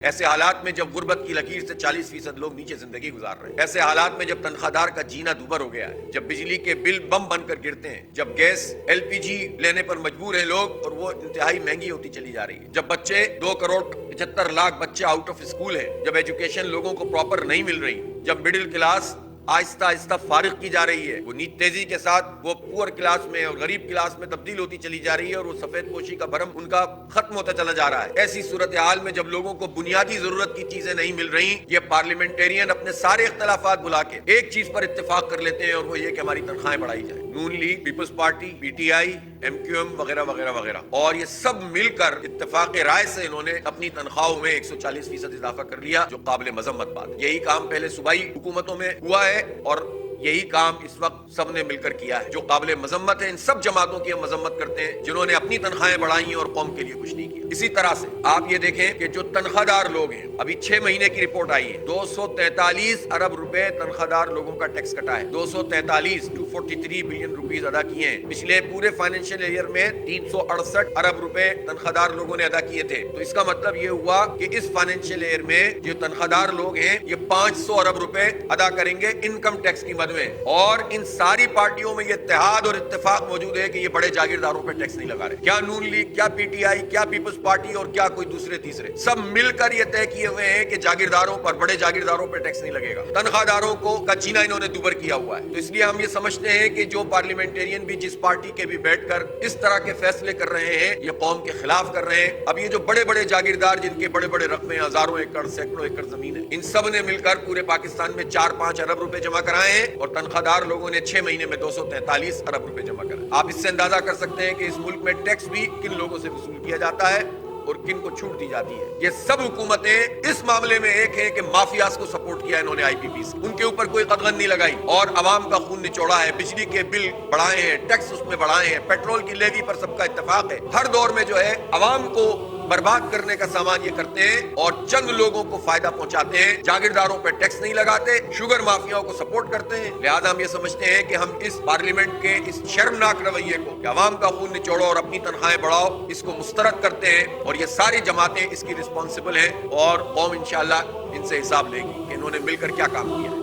ایسے حالات میں جب غربت کی لکیر سے 40% لوگ نیچے زندگی گزار رہے ہیں، ایسے حالات میں جب تنخواہ دار کا جینا دوبر ہو گیا ہے، جب بجلی کے بل بم بن کر گرتے ہیں، جب گیس LPG لینے پر مجبور ہیں لوگ اور وہ انتہائی مہنگی ہوتی چلی جا رہی ہے، جب بچے 2.75 کروڑ بچے آؤٹ آف اسکول ہیں، جب ایجوکیشن لوگوں کو پراپر نہیں مل رہی، جب مڈل کلاس آہستہ آہستہ فارغ کی جا رہی ہے، وہ نیت تیزی کے ساتھ وہ پور کلاس میں اور غریب کلاس میں تبدیل ہوتی چلی جا رہی ہے اور وہ سفید پوشی کا بھرم ان کا ختم ہوتا چلا جا رہا ہے، ایسی صورتحال میں جب لوگوں کو بنیادی ضرورت کی چیزیں نہیں مل رہی، یہ پارلیمنٹیرین اپنے سارے اختلافات بلا کے ایک چیز پر اتفاق کر لیتے ہیں اور وہ یہ کہ ہماری تنخواہیں بڑھائی جائیں۔ نون لیگ، پیپلز پارٹی، PTI، MQM وغیرہ وغیرہ وغیرہ، اور یہ سب مل کر اتفاق رائے سے انہوں نے اپنی تنخواہوں میں 140% اضافہ کر لیا، جو قابل مذمت بات ہے۔ یہی کام پہلے صوبائی حکومتوں میں ہوا ہے اور یہی کام اس وقت سب نے مل کر کیا ہے، جو قابل مذمت ہے۔ ان سب جماعتوں کی ہم مذمت کرتے ہیں جنہوں نے اپنی تنخواہیں بڑھائی اور قوم کے لیے کچھ نہیں کیا۔ اسی طرح سے آپ یہ دیکھیں کہ جو تنخواہ دار لوگ ہیں، ابھی 6 مہینے کی رپورٹ آئی ہے، 243 ارب روپے تنخواہ دار لوگوں کا ٹیکس کٹا ہے، 243 بلین روپیز ادا کیے ہیں۔ پچھلے پورے فائنینشیل ایئر میں 368 ارب روپے تنخواہ دار لوگوں نے ادا کیے تھے، تو اس کا مطلب یہ ہوا کہ اس فائنینشیل ایئر میں جو تنخواہ دار لوگ ہیں یہ 500 ارب روپے ادا کریں گے انکم ٹیکس کی مد میں، اور ان ساری پارٹیوں میں یہ اتحاد اور اتفاق موجود ہے کہ یہ بڑے جاگیرداروں پہ ٹیکس نہیں لگا رہے۔ کیا نون لیگ، کیا PTI، کیا پیپلز پارٹی اور کیا کوئی دوسرے تیسرے، سب مل کر یہ طے کیے ہوئے ہیں کہ جاگیرداروں پر، بڑے جاگیرداروں پہ ٹیکس نہیں لگے گا۔ تنخواہ داروں کو کا جینا انہوں نے دوبر کیا ہوا ہے، تو اس لیے ہم یہ سمجھتے ہیں کہ جو پارلیمنٹیرین بھی جس پارٹی کے بھی بیٹھ کر اس طرح کے فیصلے کر رہے ہیں یہ قوم کے خلاف کر رہے ہیں۔ اب یہ جو بڑے بڑے جاگیردار جن کے بڑے بڑے رقبے، ہزاروں ایکڑ، سینکڑوں ایکڑ زمین ہے، ان سب نے مل کر پورے پاکستان میں 4-5 ارب روپے جمع کرائے ہیں، اور تنخواہ دار لوگوں نے 6 مہینے میں 243 ارب روپے جمع کرائے۔ آپ اس سے اندازہ کر سکتے ہیں کہ اس ملک میں ٹیکس بھی کن لوگوں سے وصول کیا جاتا ہے اور کن کو چھوٹ دی جاتی ہے۔ یہ سب حکومتیں اس معاملے میں ایک ہیں کہ مافیاز کو سپورٹ کیا انہوں نے، IPP سے ان کے اوپر کوئی قدغن نہیں لگائی اور عوام کا خون نچوڑا ہے، بجلی کے بل بڑھائے ہیں، ٹیکس اس میں بڑھائے ہیں، پیٹرول کی لیوی پر سب کا اتفاق ہے۔ ہر دور میں جو ہے عوام کو برباد کرنے کا سامان یہ کرتے ہیں اور چند لوگوں کو فائدہ پہنچاتے ہیں، جاگیرداروں پہ ٹیکس نہیں لگاتے، شوگر مافیاؤں کو سپورٹ کرتے ہیں۔ لہذا ہم یہ سمجھتے ہیں کہ ہم اس پارلیمنٹ کے اس شرمناک رویے کو کہ عوام کا خون نچوڑو اور اپنی تنخواہیں بڑھاؤ، اس کو مسترد کرتے ہیں، اور یہ ساری جماعتیں اس کی رسپانسبل ہیں، اور قوم انشاءاللہ ان سے حساب لے گی کہ انہوں نے مل کر کیا کام کیا۔